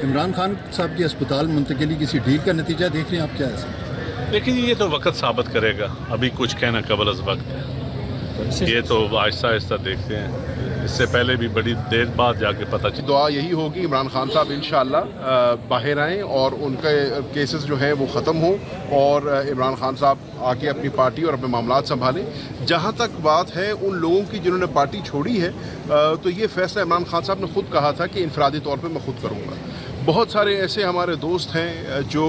عمران خان صاحب کی اسپتال منتقلی کسی ڈیل کا نتیجہ دیکھ رہے ہیں آپ کیا ایسا؟ لیکن یہ تو وقت ثابت کرے گا، ابھی کچھ کہنا قبل از وقت ہے، یہ تو آہستہ آہستہ دیکھتے ہیں، اس سے پہلے بھی بڑی دیر بعد جا کے پتہ چلا۔ دعا یہی ہوگی عمران خان صاحب انشاءاللہ باہر آئیں اور ان کے کیسز جو ہیں وہ ختم ہوں اور عمران خان صاحب آ کے اپنی پارٹی اور اپنے معاملات سنبھالیں۔ جہاں تک بات ہے ان لوگوں کی جنہوں نے پارٹی چھوڑی ہے، تو یہ فیصلہ عمران خان صاحب نے خود کہا تھا کہ انفرادی طور پہ میں خود کروں گا۔ بہت سارے ایسے ہمارے دوست ہیں جو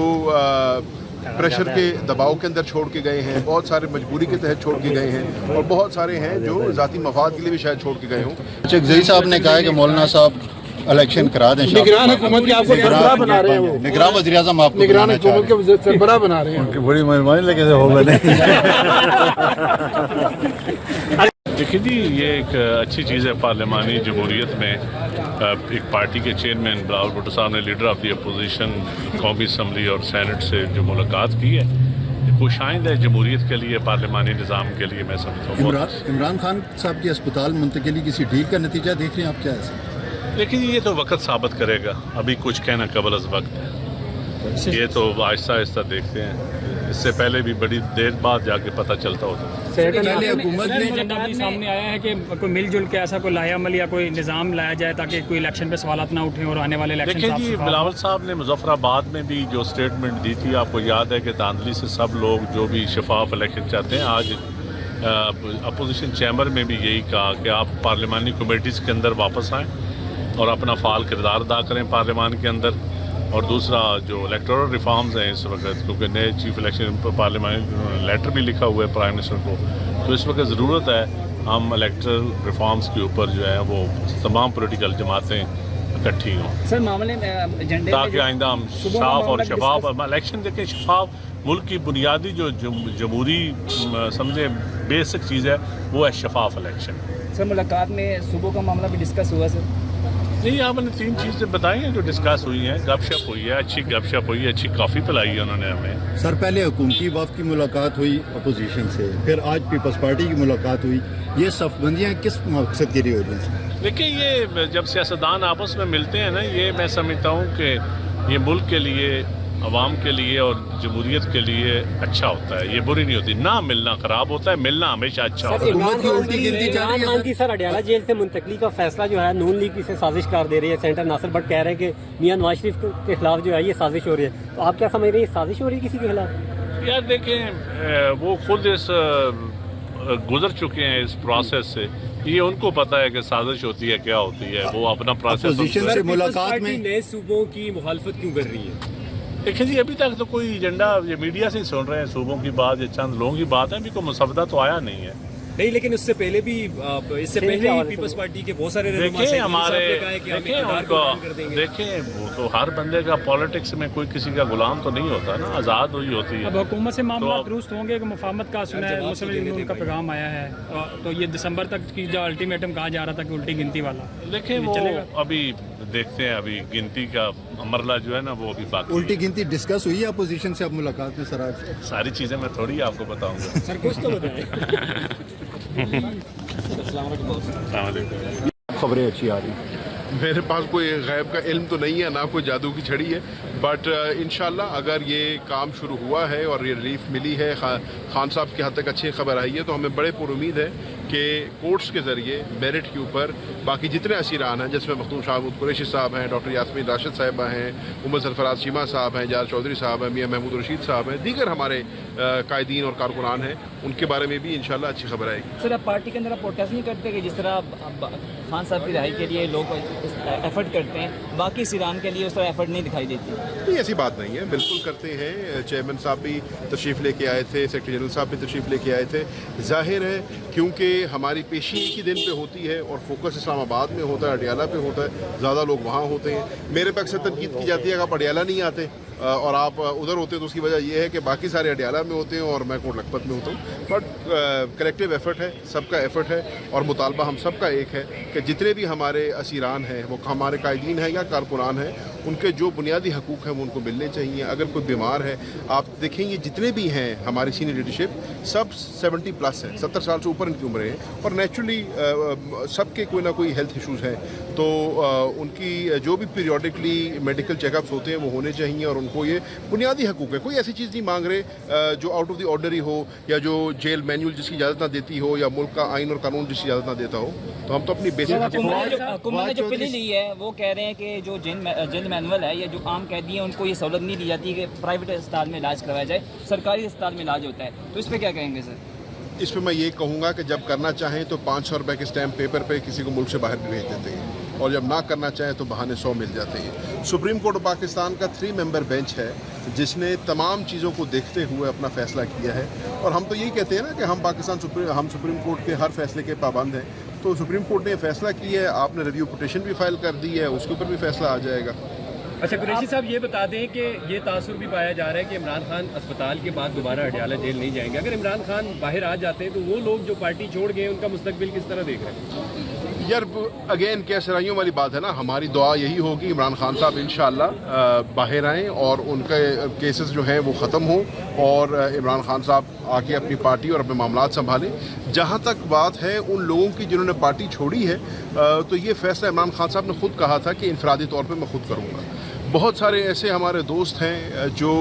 پریشر کے دباؤ کے اندر چھوڑ کے گئے ہیں، بہت سارے مجبوری کے تحت چھوڑ کے گئے ہیں، اور بہت سارے ہیں جو ذاتی مفاد کے لیے بھی شاید چھوڑ کے گئے ہوں۔ چکزئی صاحب نے کہا ہے کہ مولانا صاحب الیکشن کرا دیں، نگران حکومت کی آپ کو سربراہ بنا رہے ہیں، وہ نگران وزیر اعظم آپ کو نگران حکومت کے سربراہ بنا رہے ہیں، بڑی مہربانی لگے سے ہوگا نہیں۔ دیکھیے جی، یہ ایک اچھی چیز ہے پارلیمانی جمہوریت میں ایک پارٹی کے چیئرمین بلاول بھٹو صاحب نے لیڈر آف دی اپوزیشن قومی اسمبلی اور سینٹ سے جو ملاقات کی ہے، خوش آئند ہے جمہوریت کے لیے، پارلیمانی نظام کے لیے، میں سمجھتا ہوں۔ عمران خان صاحب کی اسپتال منتقلی کسی ڈیل کا نتیجہ دیکھ رہے ہیں آپ کیا ایسا؟ لیکن یہ تو وقت ثابت کرے گا، ابھی کچھ کہنا قبل از وقت ہے، یہ تو آہستہ آہستہ دیکھتے ہیں، اس سے پہلے بھی بڑی دیر بعد جا کے پتہ چلتا ہوتا ہے۔ حکومت نے سامنے آیا ہے کہ کوئی مل جل کے ایسا کوئی لایا عمل یا کوئی نظام لایا جائے تاکہ کوئی الیکشن پہ سوالات نہ اٹھیں اور آنے والے الیکشن دیکھیں جی، بلاول صاحب نے مظفر آباد میں بھی جو اسٹیٹمنٹ دی تھی، آپ کو یاد ہے کہ دھاندلی سے سب لوگ جو بھی شفاف الیکشن چاہتے ہیں، آج اپوزیشن چیمبر میں بھی یہی کہا کہ آپ پارلیمانی کمیٹیز کے اندر واپس آئیں اور اپنا فعال کردار ادا کریں پارلیمان کے اندر۔ اور دوسرا جو الیکٹورل ریفارمز ہیں اس وقت، کیونکہ نئے چیف الیکشن پارلیمانی لیٹر بھی لکھا ہوا ہے پرائم منسٹر کو، تو اس وقت ضرورت ہے ہم الیکٹرل ریفارمز کے اوپر جو ہے وہ تمام پولیٹیکل جماعتیں اکٹھی ہوں، سر معاملے ایجنڈے تاکہ آئندہ ہم صاف اور شفاف الیکشن دیکھیں۔ شفاف ملک کی بنیادی جو جمہوری سمجھے بیسک چیز ہے وہ ہے شفاف الیکشن۔ سر ملاقات میں صوبوں کا معاملہ بھی ڈسکس ہوا سر؟ نہیں، آپ نے 3 چیزیں بتائی ہیں جو ڈسکس ہوئی ہیں، گپ شپ ہوئی ہے، اچھی گپ شپ ہوئی ہے، اچھی کافی پلائی ہے انہوں نے ہمیں۔ سر پہلے حکومتی وفد کی ملاقات ہوئی اپوزیشن سے، پھر آج پیپلز پارٹی کی ملاقات ہوئی، یہ صف بندیاں کس مقصد کے لیے ہو رہی ہیں؟ دیکھیں، یہ جب سیاستدان آپس میں ملتے ہیں نا، یہ میں سمجھتا ہوں کہ یہ ملک کے لیے، عوام کے لیے اور جمہوریت کے لیے اچھا ہوتا ہے، یہ بری نہیں ہوتی۔ نہ ملنا خراب ہوتا ہے، ملنا ہمیشہ اچھا ہوتا ہے۔ حکومت کی الٹی گنتی جا رہی ہے عمران کی سر اڈیالہ جیل سے منتقلی کا فیصلہ جو ہے نون لیگ سے سازش قرار دے رہی ہے، سینٹر ناصر بٹ کہہ رہے ہیں کہ میاں نواز شریف کے خلاف جو ہے یہ سازش ہو رہی ہے، تو آپ کیا سمجھ رہے ہیں یہ سازش ہو رہی ہے کسی کے خلاف؟ یار دیکھیں، وہ خود اس گزر چکے ہیں اس پروسیس سے، یہ ان کو پتہ ہے کہ سازش ہوتی ہے کیا ہوتی ہے، وہ اپنا پروسیس۔ اپوزیشن سے ملاقات میں نئے صوبوں کی مخالفت کیوں کر رہی ہے؟ دیکھیں جی، ابھی تک تو کوئی ایجنڈا، یہ میڈیا سے ہی سن رہے ہیں صوبوں کی بات، یہ چند لوگوں کی بات ہے، ابھی کوئی مسودہ تو آیا نہیں ہے۔ نہیں، لیکن اس سے پہلے بھی پیپلز پارٹی کے بہت سارے دیکھیں ہمارے، دیکھیں ان کو، دیکھیں وہ تو ہر بندے کا پالیٹکس میں کوئی کسی کا غلام تو نہیں ہوتا نا، آزاد ہوئی ہوتی ہے۔ اب حکومت سے معاملات درست ہوں گے کہ مفاہمت کا سنا ہے، مسلم لیگ کا پیغام آیا ہے، تو یہ دسمبر تک کی جو الٹیمیٹم کہا جا رہا تھا کہ الٹی گنتی والا، دیکھیں وہ ابھی دیکھتے ہیں، ابھی گنتی کا مرحلہ جو ہے نا وہ ابھی باقی۔ الٹی گنتی ڈسکس ہوئی ہے اپوزیشن سے اب ملاقات میں؟ سر آج ساری چیزیں میں تھوڑی آپ کو بتاؤں گا۔ سر کچھ تو بتائیں۔ السلام علیکم۔ خبریں اچھی آ رہی ہیں؟ میرے پاس کوئی غیب کا علم تو نہیں ہے، نہ کوئی جادو کی چھڑی ہے، بٹ انشاءاللہ اگر یہ کام شروع ہوا ہے اور یہ ریلیف ملی ہے، خان صاحب کی حد تک اچھی خبر آئی ہے، تو ہمیں بڑے پر امید ہے کہ کورٹس کے ذریعے میرٹ کے اوپر باقی جتنے اسیران ہیں، جس میں مختوم شاہبود قریشی صاحب ہیں، ڈاکٹر یاسمین راشد صاحبہ ہیں، عمر سرفراز شیما صاحب ہیں، جار چودھری صاحب ہیں، میاں محمود رشید صاحب ہیں، دیگر ہمارے قائدین اور کارکنان ہیں، ان کے بارے میں بھی انشاءاللہ اچھی خبر آئے گی۔ سر، آپ پارٹی کے اندر آپ پروٹیسٹ نہیں کرتے کہ جس طرح خان صاحب کی رہائی کے لیے لوگ ایفرٹ کرتے ہیں، باقی سیران کے لیے اس طرح ایفرٹ نہیں دکھائی دیتی؟ نہیں، ایسی بات نہیں ہے، بالکل کرتے ہیں۔ چیئرمین صاحب بھی تشریف لے کے آئے تھے، سیکرٹری جنرل صاحب بھی تشریف لے کے آئے تھے۔ ظاہر ہے کیونکہ ہماری پیشی ایک ہی دن پہ ہوتی ہے اور فوکس اسلام آباد میں ہوتا ہے، اڈیالہ پہ ہوتا ہے، زیادہ لوگ وہاں ہوتے ہیں۔ میرے پہ اکثر تنقید کی جاتی ہے کہ آپ اڈیالہ نہیں آتے، और आप उधर होते तो उसकी वजह यह है कि बाकी सारे अडियाला में होते हैं और मैं कोट लखपत में होता हूँ। बट कलेक्टिव एफर्ट है, सबका एफर्ट है और मुतालबा हम सबका एक है कि जितने भी हमारे असीरान हैं, वो हमारे कायदीन हैं या कारकुनान हैं, उनके जो बुनियादी हकूक़ हैं वो उनको मिलने चाहिए। अगर कोई बीमार है, आप देखेंगे जितने भी हैं हमारी सीनियर लीडरशिप सब 70+ हैं, 70 साल से ऊपर इनकी उम्रें हैं और नेचुरली सबके कोई ना कोई हेल्थ इश्यूज़ हैं। तो उनकी जो भी पीरियडिकली मेडिकल चेकअप्स होते हैं वो होने चाहिए और उनको ये बुनियादी हकूक़ है। कोई ऐसी चीज़ नहीं मांग रहे जो आउट ऑफ द ऑर्डनरी हो या जो जेल मैनुअल जिसकी इजाज़त ना देती हो या मुल्क का आइन और कानून जिसकी इजाज़त ना देता हो। तो हम तो अपनी बेसिक हुकूमत ने जो प्ली ली है वो कह रहे हैं कि जो जेल मैनुअल है या जो आम कैदी हैं उनको ये सहूलत नहीं दी जाती कि प्राइवेट अस्पताल में इलाज करवाया जाए, सरकारी अस्पताल में इलाज होता है। तो इस पर क्या कहेंगे सर? इस पर मैं ये कहूँगा कि जब करना चाहें तो 500 रुपये के स्टैम्प पेपर पे किसी को मुल्क से बाहर भी भेज देते हैं और जब ना करना चाहें तो बहाने 100 मिल जाते हैं। सुप्रीम कोर्ट ऑफ पाकिस्तान का 3 मेंबर बेंच है जिसने तमाम चीज़ों को देखते हुए अपना फ़ैसला किया है और हम तो यही कहते हैं ना कि हम सुप्रीम कोर्ट के हर फैसले के पाबंद हैं। तो सुप्रीम कोर्ट ने फैसला किया है, आपने रिव्यू पिटीशन भी फाइल कर दी है, उसके ऊपर भी फैसला आ जाएगा। अच्छा कुरैशी साहब, ये बता दें कि ये तासुर भी पाया जा रहा है कि इमरान खान अस्पताल के बाद दोबारा अडियाला जेल नहीं जाएंगे। अगर इमरान खान बाहर आ जाते हैं तो वो लोग जो पार्टी छोड़ गए उनका मुस्तकबिल किस तरह देख रहे हैं? यार अगेन क्या सराइयों वाली बात है ना, हमारी दुआ यही होगी इमरान खान साहब इंशाअल्लाह बाहर आएँ और उनके केसेस जो हैं वो ख़त्म हों और इमरान खान साहब आके अपनी पार्टी और अपने मामलात संभालें। जहाँ तक बात है उन लोगों की जिन्होंने पार्टी छोड़ी है तो ये फैसला इमरान खान साहब ने खुद कहा था कि इनफरादी तौर पर मैं खुद करूँगा। बहुत सारे ऐसे हमारे दोस्त हैं जो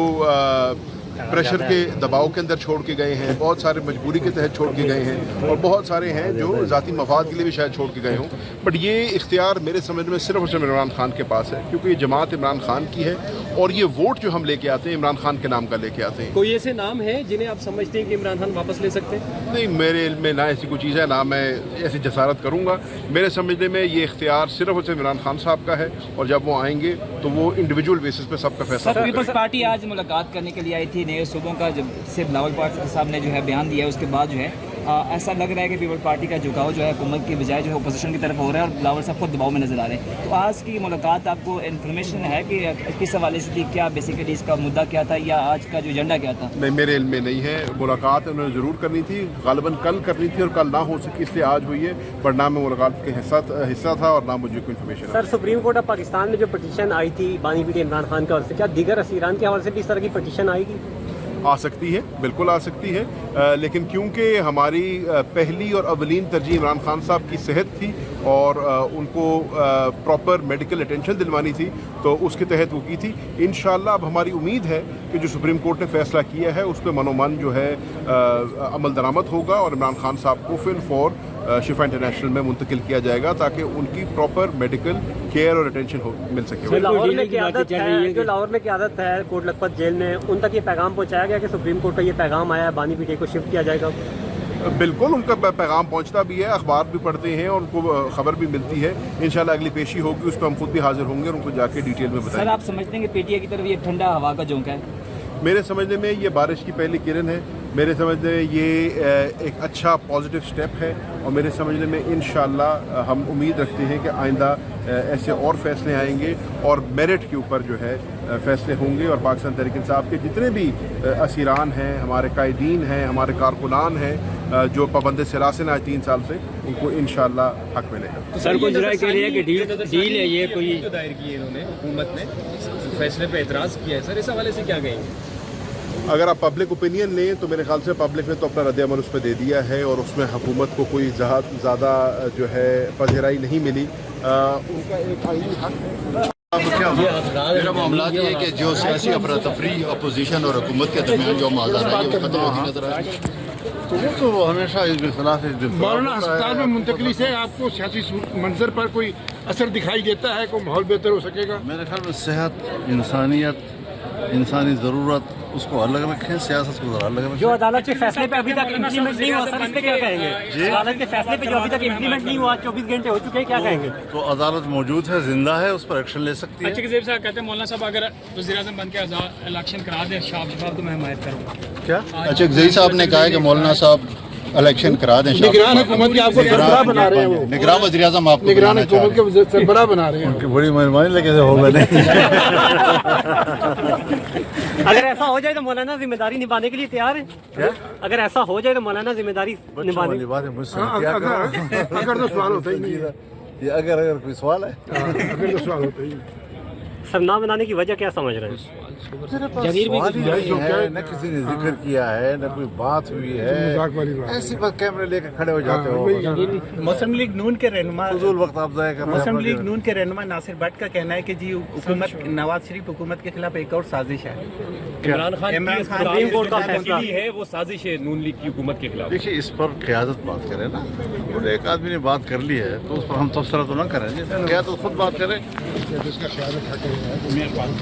प्रेशर के दबाव के अंदर छोड़ के गए हैं, बहुत सारे मजबूरी के तहत छोड़ के गए हैं और बहुत सारे हैं जो ज़ाती मफाद के लिए भी शायद छोड़ के गए हों। बट ये इख्तियार मेरे समझ में सिर्फ और सिर्फ इमरान खान के पास है क्योंकि ये जमात इमरान खान की है और ये वोट जो हम लेके आते हैं इमरान खान के नाम का लेके आते हैं। कोई ऐसे नाम है जिन्हें आप समझते हैं कि इमरान खान वापस ले सकते हैं? नहीं, मेरे इल्म में ना ऐसी कोई चीज़ है, ना मैं ऐसी जसारत करूँगा। मेरे समझने में ये इख्तियार सिर्फ और सिर्फ इमरान खान साहब का है और जब वो आएंगे तो वो इंडिविजुअल बेसिस पे सबका फैसला। पीपल्स पार्टी आज मुलाकात करने के लिए आई थी नए सूबों का, जब से बिलावल पार्टी साहब ने जो है बयान दिया है उसके बाद जो है ऐसा लग रहा है कि पीपल्स पार्टी का झुकाव जो है हुकूमत की बजाय जो है अपोजिशन की तरफ हो रहा है और बिलावल साहब खुद दबाव में नजर आ रहे हैं। तो आज की मुलाकात आपको इन्फॉर्मेशन है कि किस हवाले से थी, क्या बेसिकली इसका मुद्दा क्या था या आज का जो एजेंडा क्या था? नहीं, मेरे इल्म में नहीं है। मुलाकात उन्होंने ज़रूर करनी थी, गालिबन कल करनी थी और कल ना हो सकी इसलिए आज हुई है, पर ना मैं मुलाकात के हिस्सा था और ना मुझे कोई information. Sir, supreme court of Pakistan में जो पटिशन आई थी बानी पीटी इमरान खान के हवाले से, क्या दीगर असीरान के हवाले से भी इस तरह की पटिशन आएगी? आ सकती है, बिल्कुल आ सकती है, लेकिन क्योंकि हमारी पहली और अवलीन तरजीह इमरान खान साहब की सेहत थी और उनको प्रॉपर मेडिकल अटेंशन दिलवानी थी तो उसके तहत वो की थी। इंशाअल्लाह अब हमारी उम्मीद है कि जो सुप्रीम कोर्ट ने फैसला किया है उस पर मनोमन जो है अमल दरामद होगा और इमरान खान साहब को फिल फॉर शिफा इंटरनेशनल में मुंतकिल किया जाएगा ताकि उनकी प्रॉपर मेडिकल केयर और अटेंशन मिल सके। जो लाहौर में क़यादत है कोट लखपत जेल में, उन तक ये पैगाम पहुंचाया गया कि सुप्रीम कोर्ट का ये पैगाम आया, बानी पीटी को शिफ्ट किया जाएगा? बिल्कुल, उनका पैगाम पहुंचता भी है, अखबार भी पढ़ते हैं और उनको खबर भी मिलती है। इंशाल्लाह अगली पेशी होगी, उस पर हम खुद भी हाजिर होंगे और उनको जाके डिटेल में बताएंगे। सर, आप समझते हैं कि पीटीआई की तरफ ये ठंडा हवा का झोंका है? मेरे समझने में ये बारिश की पहली किरण है। मेरे समझने में ये एक अच्छा पॉजिटिव स्टेप है और मेरे समझने में इंशाअल्लाह हम उम्मीद रखते हैं कि आइंदा ऐसे और फैसले आएंगे और मेरिट के ऊपर जो है फैसले होंगे और पाकिस्तान तहरीक इंसाफ के जितने भी असीरान हैं, हमारे कायदीन हैं, हमारे कारकुनान हैं जो पाबंद सिरासन आज 3 साल से, उनको इंशाअल्लाह हक मिलेगा। तो सर कुछ राय कह रही है कि डील है ये कोई दायर की है इन्होंने, हुकूमत ने फैसले पे एतराज़ किया है। सर, इस हवाले से क्या कहेंगे? अगर आप पब्लिक ओपिनियन लें तो मेरे ख्याल से पब्लिक ने तो अपना रद्द-ए-अमल उस पर दे दिया है और उसमें हुकूमत को कोई ज़्यादा जो है पज़िराई नहीं मिली। उनका एक आईनी हक है। मेरा मामला ये है कि जो सियासी अफरा तफरी अपोजिशन और हुकूमत के दरमियान जो माहौल है वो खत्म होती नजर आ रही है। तो वो हमेशा मौलाना अस्पताल में मुंतकली से आपको सियासी मंजर पर कोई असर दिखाई देता है, कोई माहौल बेहतर हो सकेगा? मेरे ख्याल में सेहत, इंसानियत, इंसानी ज़रूरत उसको अलग रखें, सियासत को अलग रखें। जो अदालत के फैसले पे अभी तक इम्प्लीमेंट नहीं हुआ, सर इस पे क्या कहेंगे? अदालत के फैसले पे जो अभी तक इम्प्लीमेंट नहीं हुआ, 24 घंटे हो चुके हैं, क्या कहेंगे? तो अदालत मौजूद है, जिंदा है, उस पर एक्शन ले सकती है। अच्छा ज़ेब साहब कहते हैं मौलाना साहब अगर वज़ीर-ए-आज़म बन के इलेक्शन करा दें शाबाब तो मैं हमायत करूँगा। क्या? अच्छा ज़ेब साहब ने कहा है कि मौलाना साहब इलेक्शन करा दें निगरान हुकूमत के आपको सरबराह बना रहे हैं वो, निगरान वज़ीर आज़म आपको निगरान बनाना चाह हुकूमत रहे हैं। के सरबराह बना रहे हैं। उनकी बड़ी मेहरबानी लेकिन होगा नहीं। अगर ऐसा हो जाए तो मौलाना जिम्मेदारी निभाने के लिए तैयार है क्या? अगर ऐसा हो जाए तो मौलाना जिम्मेदारी बच्चों निभाने वाली बात है, मुझसे हाँ, क्या अगर करो? अगर तो सवाल होता ही नहीं है, ये अगर कोई सवाल है, अगर तो सवाल होता ही नहीं। सरना बनाने की वजह क्या समझ रहे हैं? सवाल ही नहीं है, न किसी ने जिक्र किया है, न कोई बात हुई है, मजाक वाली बात है। ऐसी बात कैमरे लेकर खड़े हो जाते हो, मुस्लिम लीग नून के रहनुमा फजूल वक्त आप ज़ाया कर रहे हैं मुस्लिम अपना लीग जो है। नून के रहनुमा नासिर भट्ट का कहना है कि जी हुकूमत नवाज शरीफ हुकूमत के खिलाफ एक और साजिश है। इमरान खान इमरान खान सुप्रीम कोर्ट का फैसला है वो साजिश है नून लीग की हुकूमत के खिलाफ। देखिए, इस पर क़यादत बात करें ना, और एक आदमी ने बात कर ली है तो उस पर हम तबसरा तो ना करें, क्या तो खुद बात करें।